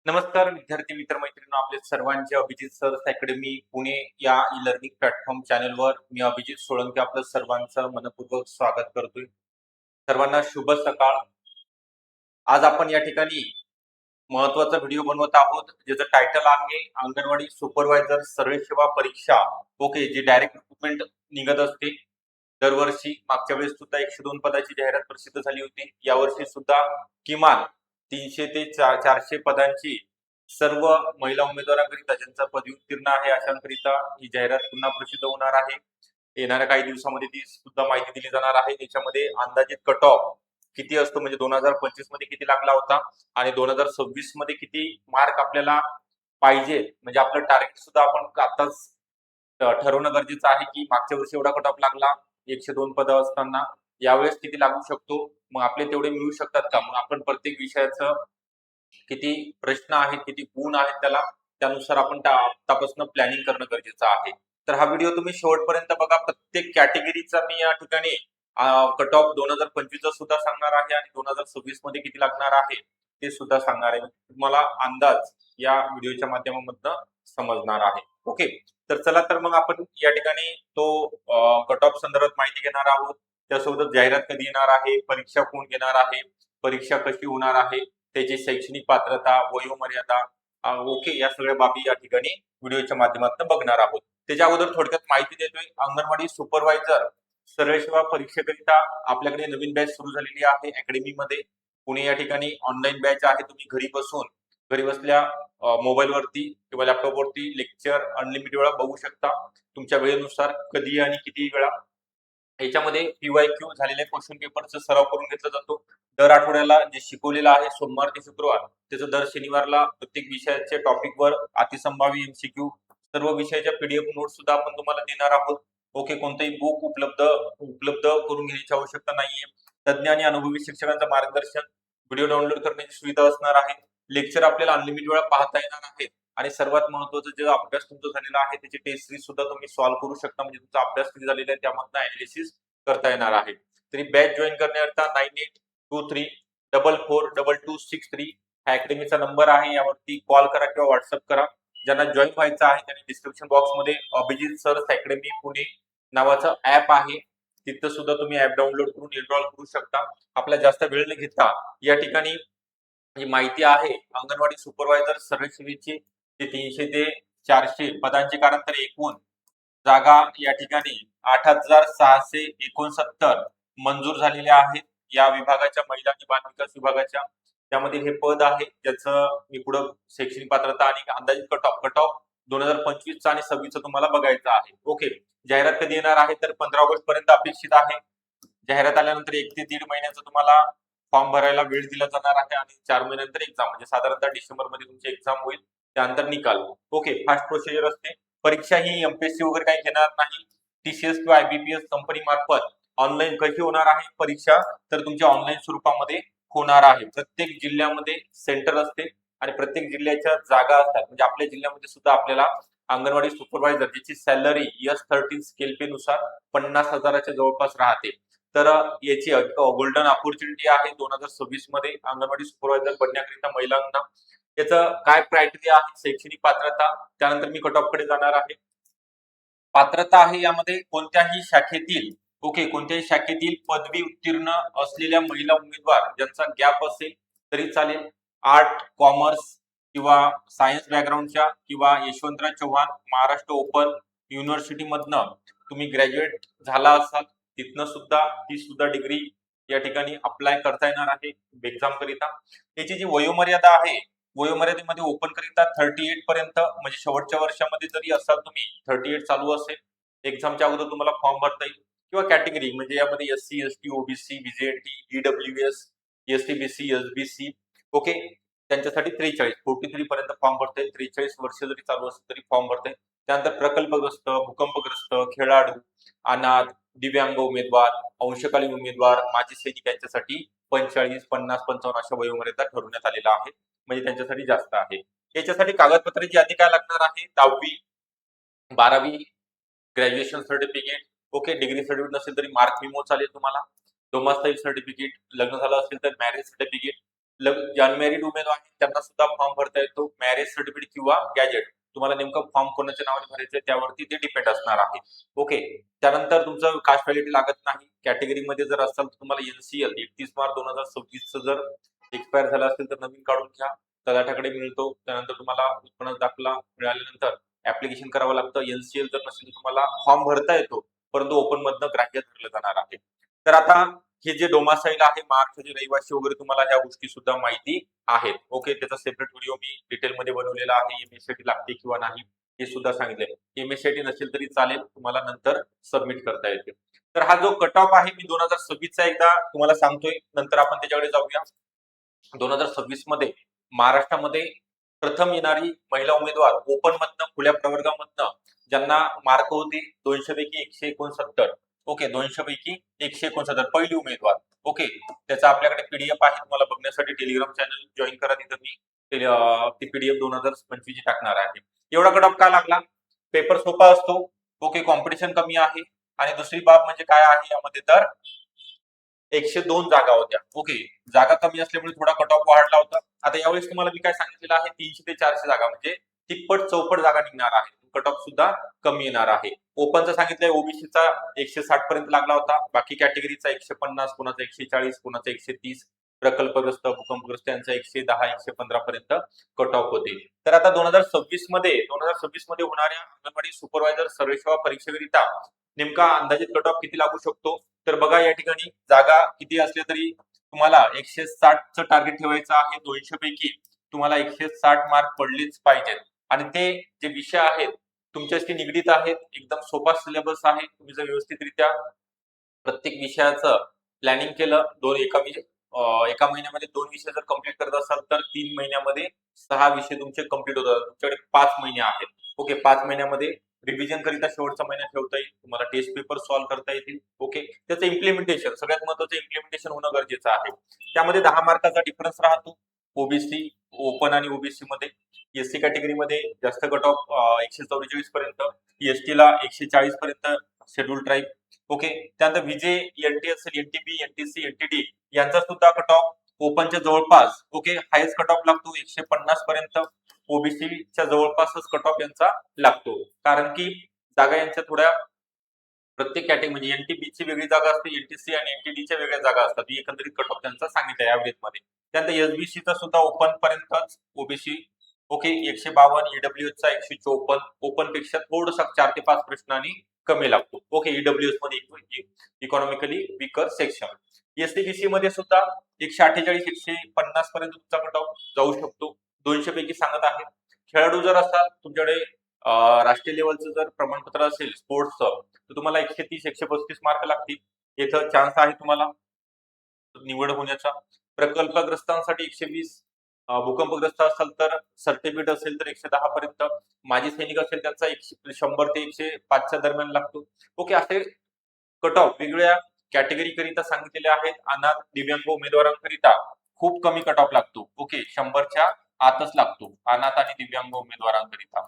नमस्कार विद्यार्थी मित्र मैत्रिणी, आपले सर्वांचे अभिजित सर अकॅडमी पुणे या ई लर्निंग प्लॅटफॉर्म चॅनलवर मी अभिजित सोळंके आपलं सर्वांचं मनपूर्वक स्वागत करतोय. सर्वांना शुभ सकाळ. आज आपण या ठिकाणी महत्वाचा व्हिडिओ बनवत आहोत, ज्याचं टायटल आहे अंगणवाडी सुपरवायझर सर्व्हे सेवा परीक्षा. ओके, जी डायरेक्ट रिक्रुटमेंट निघत असते दरवर्षी. मागच्या वेळेस सुद्धा 102 पदाची जाहिरात प्रसिद्ध झाली होती. यावर्षी सुद्धा किमान 300 ते 400 पदांची सर्व महिला उमेदवारांकरिता, ज्यांचा पदवी उत्तीर्ण आहे अशांकरिता ही जाहिरात पुन्हा प्रसिद्ध होणार आहे. येणाऱ्या काही दिवसामध्ये ती सुद्धा माहिती दिली जाणार आहे. त्याच्यामध्ये अंदाजित कट ऑफ किती असतो, म्हणजे 2025 मध्ये किती लागला होता आणि 2026 मध्ये किती मार्क आपल्याला पाहिजे, म्हणजे आपलं टार्गेट सुद्धा आपण आताच ठरवणं गरजेचं आहे की मागच्या वर्षी एवढा कट ऑफ लागला 102 पद असताना, यावेळेस किती लागू शकतो, मग आपले तेवढे मिळू शकतात का. मग आपण प्रत्येक विषयाचं किती प्रश्न आहेत, किती गुण आहेत त्याला, त्यानुसार आपण आतापासून प्लॅनिंग करणं गरजेचं आहे. तर हा व्हिडिओ तुम्ही शेवटपर्यंत बघा. प्रत्येक कॅटेगरीचा मी या ठिकाणी कट ऑफ 2025 सुद्धा सांगणार आहे आणि 2026 मध्ये किती लागणार आहे ते सुद्धा सांगणार आहे. तुम्हाला अंदाज या व्हिडिओच्या माध्यमातून समजणार आहे. ओके, तर चला तर मग आपण या ठिकाणी तो कट ऑफ संदर्भात माहिती घेणार आहोत. त्यासोबतच जाहिरात कधी येणार आहे, परीक्षा कोण घेणार आहे, परीक्षा कशी होणार आहे, त्याची शैक्षणिक पात्रता, वयोमर्यादा, ओके, या सगळ्या बाबी या ठिकाणी व्हिडिओच्या माध्यमातून बघणार आहोत. त्याच्या अगोदर थोडक्यात माहिती देतोय. अंगणवाडी सुपरवायझर सर्व्हे सेवा परीक्षेकरिता आपल्याकडे नवीन बॅच सुरू झालेली आहे अकॅडमीमध्ये. पुणे या ठिकाणी ऑनलाईन बॅच आहे. तुम्ही घरी बसल्या मोबाईल वरती किंवा लॅपटॉप वरती लेक्चर अनलिमिटेड वेळा बघू शकता, तुमच्या वेळेनुसार, कधी आणि किती वेळा. याच्यामध्ये पीवायक्यू झालेल्या क्वेश्चन पेपरचा सराव करून घेतला जातो. दर आठवड्याला जे शिकवलेलं आहे सोमवार ते शुक्रवार, त्याचं दर शनिवारला प्रत्येक विषयाच्या टॉपिकवर अतिसंभाव्य एमसीक्यू, सर्व विषयाच्या पीडीएफ नोट्स सुद्धा आपण तुम्हाला देणार आहोत. ओके, कोणतेही बुक उपलब्ध करून घ्यायची आवश्यकता नाहीये. तज्ञ आणि अनुभवी शिक्षकांचं मार्गदर्शन, व्हिडिओ डाउनलोड करण्याची सुविधा असणार आहे. लेक्चर आपल्याला अनलिमिटेड वेळा पाहता येणार आहेत आणि सर्वात महत्त्वाचं, जे अभ्यास तुमचा झालेला आहे त्याची टेस्ट सिरीज सुद्धा तुम्ही सॉल्व्ह करू शकता, म्हणजे तुमचा अभ्यास किती झालेला आहे त्यामधनं अनालिसिस करता येणार आहे. तरी बॅच जॉईन करण्याकरता 9823442263 हा अकॅडमीचा नंबर आहे. यावरती कॉल करा किंवा व्हॉट्सअप करा. ज्यांना जॉईन व्हायचं आहे त्यांनी डिस्क्रिप्शन बॉक्समध्ये अभिजित सर अकॅडमी पुणे नावाचं ऍप आहे, तिथं सुद्धा तुम्ही ऍप डाउनलोड करून एनरोल करू शकता. आपला जास्त वेळ न घेता या ठिकाणी जी माहिती आहे अंगणवाडी सुपरवायझर सर्व्हे सेवेची, ते 300 ते 400 पदांची, कारण तर एकूण जागा या ठिकाणी 8669 मंजूर झालेल्या आहेत या विभागाच्या, महिला आणि बाल विकास विभागाच्या. त्यामध्ये हे पद आहे ज्याचं मी पुढे शैक्षणिक पात्रता आणि अंदाजित कट ऑफ 2025 आणि 26 तुम्हाला बघायचं आहे. ओके, जाहिरात कधी येणार आहे तर 15 ऑगस्ट पर्यंत अपेक्षित आहे. जाहिरात आल्यानंतर 1 ते 1.5 महिन्याचं तुम्हाला फॉर्म भरायला वेळ दिला जाणार आहे आणि 4 महिन्यानंतर एक्झाम, म्हणजे साधारणतः डिसेंबर मध्ये तुमची एक्झाम होईल, त्यानंतर निकाल. ओके, फास्ट प्रोसिजर असते. परीक्षा ही एमपीएससी वगैरे काही घेणार नाही. टीसीएस किंवा आयबीपीएस कंपनी मार्फत ऑनलाईन कशी होणार आहे परीक्षा, तर तुमच्या ऑनलाईन स्वरूपामध्ये होणार आहे. प्रत्येक जिल्ह्यामध्ये सेंटर असते आणि प्रत्येक जिल्ह्याच्या जागा असतात. म्हणजे आपल्या जिल्ह्यामध्ये सुद्धा आपल्याला अंगणवाडी सुपरवायझर ज्याची सॅलरी S13 स्केल पे नुसार 50,000च्या जवळपास राहते. तर याची गोल्डन ऑपॉर्च्युनिटी आहे 2026 मध्ये अंगणवाडी सुपरवायझर बनण्याकरिता महिलांना. याचं काय क्रायटेरिया आहे, शैक्षणिक पात्रता, त्यानंतर मी कट ऑफ कडे जाणार आहे. पात्रता आहे यामध्ये कोणत्याही शाखेतील पदवी उत्तीर्ण असलेल्या महिला उमेदवार ज्यांचा गॅप असेल तरी चालेल. आर्ट, कॉमर्स किंवा सायन्स बॅकग्राऊंडच्या, किंवा यशवंतराव चव्हाण महाराष्ट्र ओपन युनिव्हर्सिटी मधनं तुम्ही ग्रॅज्युएट झाला असाल, तिथनं सुद्धा ती सुद्धा डिग्री या ठिकाणी अप्लाय करता येणार आहे एक्झाम करिता. याची जी वयोमर्यादा आहे, वयोमर्यादेमध्ये ओपन करिता 38 पर्यंत, म्हणजे शेवटच्या वर्षामध्ये जरी असाल तुम्ही, 38 चालू असेल, एक्झामच्या अगोदर तुम्हाला फॉर्म भरता येईल. किंवा कॅटेगरी म्हणजे यामध्ये SC, ST, OBC, BJT, EWS, STBC, SBC, okay, त्यांच्यासाठी 43 पर्यंत फॉर्म भरता येईल. 43 वर्ष जरी चालू असेल तरी फॉर्म भरता येईल. त्यानंतर प्रकल्पग्रस्त, भूकंपग्रस्त, खेळाडू, अनाथ, दिव्यांग उमेदवार, अंशकालीन उमेदवार, माजी सैनिक यांच्यासाठी 45, 50, 55 अशा वयोमर्यादा ठरवण्यात आलेला आहे, म्हणजे त्यांच्यासाठी जास्त आहे. याच्यासाठी कागदपत्राची यादी काय लागणार आहे, 10वी 12वी graduation certificate, okay, degree certificate नसेल तरी मार्क मेमो चालेल तुम्हाला, डोमासाईल सर्टिफिकेट, लग्न झालं असेल तर मॅरेज सर्टिफिकेट, अनमॅरिड उमेदवार आहेत त्यांना सुद्धा फॉर्म भरता येतो. मॅरेज सर्टिफिकेट किंवा गॅजेट तुम्हाला नेमकं फॉर्म कोणाच्या नावाने भरायचं त्यावरती ते डिपेंड असणार आहे. ओके. त्यानंतर तुमचं कास्ट व्हॅलिडिटी लागत नाही. कॅटेगरीमध्ये जर असाल तर तुम्हाला एनसीएल 31 मार्च 2026 जर एक्सपायर झाला असेल तर नवीन काढून घ्या. तलाठ्याकडे मिळतो. त्यानंतर तुम्हाला उत्पन्न दाखला मिळाल्यानंतर ऍप्लिकेशन करावं लागतं. एनसीएल जर नसेल तर तुम्हाला फॉर्म भरता येतो, परंतु ओपन मधनं ग्राह्य धरलं जाणार आहे. तर आता हे जे डोमासाईल आहे महाराष्ट्राचे रहिवासी वगैरे तुम्हाला ह्या गोष्टी सुद्धा माहिती आहेत. ओके. त्याचा सेपरेट व्हिडिओ मी डिटेलमध्ये बनवलेला आहे. एमएससीआयटी लागते किंवा नाही हे सुद्धा सांगितलंय. एमएससीआयटी नसेल तरी चालेल, तुम्हाला नंतर सबमिट करता येते. तर हा जो कट ऑफ आहे मी 2026 चा एकदा तुम्हाला सांगतोय, नंतर आपण त्याच्याकडे जाऊया. 2026 मध्ये महाराष्ट्रामध्ये प्रथम येणारी महिला उमेदवार ओपन मधनं खुल्या प्रवर्गामधनं ज्यांना मार्क होते 200 पैकी 169. ओके. 200 पैकी 169 पहिली उमेदवार. ओके. त्याचा आपल्याकडे पीडीएफ आहे, तुम्हाला बघण्यासाठी टेलिग्राम चॅनल जॉईन करा. तिथं मी ती पीडीएफ 2025 टाकणार आहे. एवढा कट ऑफ का लागला? पेपर सोपा असतो. ओके. कॉम्पिटिशन कमी आहे. आणि दुसरी बाब म्हणजे काय आहे यामध्ये, तर 102 जागा होत्या. ओके. जागा कमी असल्यामुळे थोडा कट ऑफ वाढला होता. आता यावेळेस तुम्हाला मी काय सांगितलेलं आहे, 300 ते 400 जागा म्हणजे तिप्पट चौपट जागा निघणार आहे. कट ऑफ सुद्धा कमी येणार आहे. ओपनचा सांगितलंय ओबीसीचा 160 पर्यंत लागला होता. बाकी कॅटेगरीचा 150, कोणाचा 140, कोणाचा 130, प्रकल्पग्रस्त भूकंपग्रस्त यांचा 110 115 पर्यंत कट ऑफ होते. तर आता 2026 मध्ये होणाऱ्या अंगणवाडी सुपरवायझर सर्वेसेवा परीक्षेकरिता नेमका अंदाजित कट ऑफ किती लागू शकतो? तर बघा या ठिकाणी जागा किती असल्या तरी तुम्हाला 160चं टार्गेट ठेवायचं आहे. 200 पैकी तुम्हाला 160 मार्क पडलेच पाहिजेत. आणि ते जे विषय आहेत तुमच्याशी निगडीत आहेत, एकदम सोपा सिलेबस आहे. तुम्ही जर व्यवस्थितरित्या प्रत्येक विषयाचं प्लॅनिंग केलं, एका महिन्यामध्ये 2 विषय जर कंप्लीट करत असाल तर 3 महिन्यामध्ये 6 विषय तुमचे कंप्लीट होतात. तुमच्याकडे 5 महिने आहेत. ओके. 5 महिन्यामध्ये रिव्हिजन करिता शेवटचा महिना ठेवता येईल. तुम्हाला टेस्ट पेपर सॉल्व्ह करता येतील. ओके. त्याचं इम्प्लिमेंटेशन सगळ्यात महत्त्वाचं इम्प्लिमेंटेशन होणं गरजेचं आहे. त्यामध्ये 10 मार्काचा डिफरन्स राहतो. ओबीसी ओपन आणि ओबीसी मध्ये. एससी कॅटेगरीमध्ये जास्त कट ऑफ 144 पर्यंत, एसटी ला 140 पर्यंत शेड्यूल ट्राईब. ओके. त्यानंतर विजे एनटी असेल, एनटीबी, एनटीसी, एनटीडी यांचा सुद्धा कट ऑफ ओपनच्या जवळपास. ओके. हायस्ट कट ऑफ लागतो 150 पर्यंत. ओबीसीच्या जवळपासच कट ऑफ यांचा लागतो, कारण की जागा यांच्या थोड्या प्रत्येक कॅटेगरी म्हणजे एनटीबीची वेगळी जागा असते, एनटीसी आणि एनटीडीच्या वेगळ्या जागा असतात. एकंदरीत कट ऑफ त्यांचा सांगितलं ऍव्हरेज मध्ये. त्यानंतर एसबीसीचा सुद्धा ओपन पर्यंतच. OBC okay 152, ईडब्ल्यूएसचा 154. ओपन पेक्षा थोडंसं 4 ते 5 प्रश्नांनी कमी लागतो. ओके. ईडब्ल्यूएस मध्ये इकॉनॉमिकली वीकर सेक्शन. एसटीबीसी मध्ये सुद्धा 148 150 पर्यंत तुमचा कट ऑफ जाऊ शकतो. 200 पैकी सांगत आहे. खेळाडू जर असाल, तुमच्याकडे राष्ट्रीय लेवलचं जर प्रमाणपत्र असेल स्पोर्ट्सचं, तर तुम्हाला 130 135 मार्क लागतील. इथं चान्स आहे तुम्हाला निवड होण्याचा. प्रकल्पग्रस्तांसाठी 120, भूकंपग्रस्त असाल तर सर्टिफिकेट असेल तर 110 पर्यंत. माजी सैनिक असेल त्यांचा 100 ते 105च्या दरम्यान लागतो. ओके. असे कट ऑफ वेगवेगळ्या कॅटेगरी करिता सांगितलेले आहेत. अनाथ दिव्यांग उमेदवारांकरिता खूप कमी कट ऑफ लागतो. ओके. 100च्या आतच लागतो अनाथ आणि दिव्यांग उमेदवारांकरिता.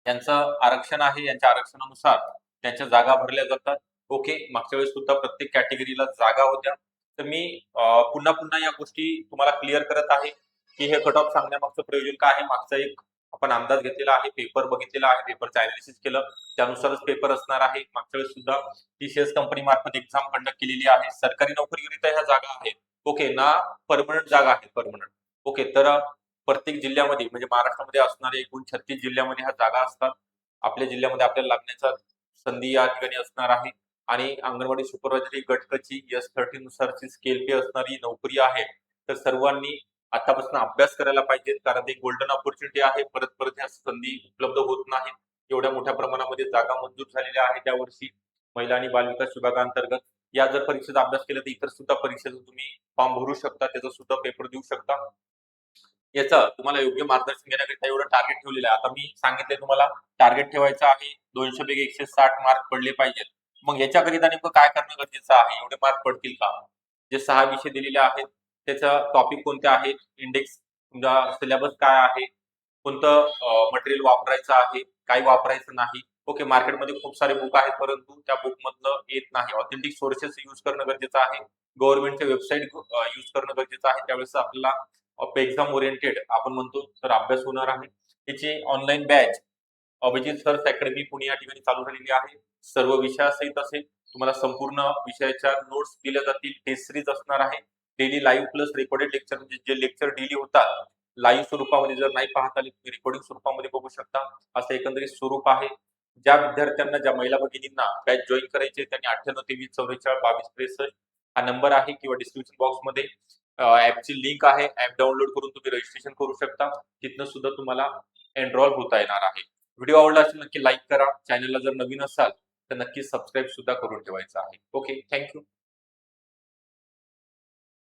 त्यांचं आरक्षण आहे, यांच्या आरक्षणानुसार त्यांच्या जागा भरल्या जातात. ओके. मागच्या वेळेस सुद्धा प्रत्येक कॅटेगरीला जागा होत्या. तर मी पुन्हा पुन्हा या गोष्टी तुम्हाला क्लिअर करत आहे की हे कट ऑफ सांगण्यामागचं प्रयोजन काय आहे. मागचा एक आपण अंदाज घेतलेला आहे, पेपर बघितलेला आहे, पेपरचं अनालिसिस केलं, त्यानुसारच पेपर असणार आहे. मागच्या वेळेस सुद्धा टीसीएस कंपनी मार्फत एक्झाम कंडक्ट केलेली आहे. सरकारी नोकरीकरिता ह्या जागा आहेत. ओके. ना परमनंट जागा आहेत, परमनंट. ओके. तर प्रत्येक जिल्ह्यामध्ये म्हणजे महाराष्ट्रामध्ये असणारे एकूण 36 जिल्ह्यामध्ये ह्या जागा असतात. आपल्या जिल्ह्यामध्ये आपल्याला लागण्याचा संधी या ठिकाणी असणार आहे. आणि अंगणवाडी सुपरवायझर ही गटकची S30 नुसारची स्केल पे असणारी नोकरी आहे. तर सर्वांनी आतापासून अभ्यास करायला पाहिजे, कारण ते गोल्डन ऑपॉर्च्युनिटी आहे. परत परत ह्या संधी उपलब्ध होत नाहीत. एवढ्या मोठ्या प्रमाणामध्ये जागा मंजूर झालेल्या आहेत त्या वर्षी महिला आणि बालविकास विभागांतर्गत. या जर परीक्षेचा अभ्यास केला तर इतर सुद्धा परीक्षेचा तुम्ही फॉर्म भरू शकता, त्याचा सुद्धा पेपर देऊ शकता. याचं तुम्हाला योग्य मार्गदर्शन घेण्याकरिता एवढं टार्गेट ठेवलेलं आहे. आता मी सांगितले तुम्हाला टार्गेट ठेवायचं आहे 200 पैकी 160 मार्क पडले पाहिजेत. मग याच्याकरिता नेमकं काय करणं गरजेचं आहे? एवढे मार्क पडतील का? जे 6 विषय दिलेले आहेत त्याचा टॉपिक कोणते आहेत, इंडेक्स तुमचा सिलेबस काय आहे, कोणतं मटेरियल वापरायचं आहे, काय वापरायचं नाही. ओके. मार्केटमध्ये खूप सारे बुक आहेत, परंतु त्या बुक मधलं येत नाही. ऑथेंटिक सोर्सेस यूज करणं गरजेचं आहे. गव्हर्नमेंटच्या वेबसाईट यूज करणं गरजेचं आहे. त्यावेळेस आपल्याला एक्झाम ओरिएंटेड आपण म्हणतो तर अभ्यास होणार आहे. त्याची online batch Abhijit search academy Pune या ठिकाणी चालू झालेली आहे. सर्व विषयासहित असेल. तुम्हाला संपूर्ण विषयाच्या नोट्स दिल्या जातील. टेस्ट सिरीज असणार आहे. Daily live plus recorded lecture म्हणजे जे लेक्चर डेली होतात लाईव्ह स्वरूपामध्ये जर नाही पाहता आले तुम्ही रेकॉर्डिंग स्वरूपामध्ये बघू शकता. असं एकंदरीत स्वरूप आहे. ज्या विद्यार्थ्यांना ज्या महिला भगिनींना बॅच जॉईन करायचे त्यांनी 9823442263 हा नंबर आहे किंवा डिस्क्रिप्शन बॉक्समध्ये ऍपची लिंक आहे. ऍप डाउनलोड करून तुम्ही रजिस्ट्रेशन करू शकता. तिथनं सुद्धा तुम्हाला एनरोल होता येणार आहे. व्हिडिओ आवडला असेल नक्की लाईक करा. चॅनलला जर नवीन असाल तर नक्की सबस्क्राईब सुद्धा करून ठेवायचं आहे. Okay, thank you.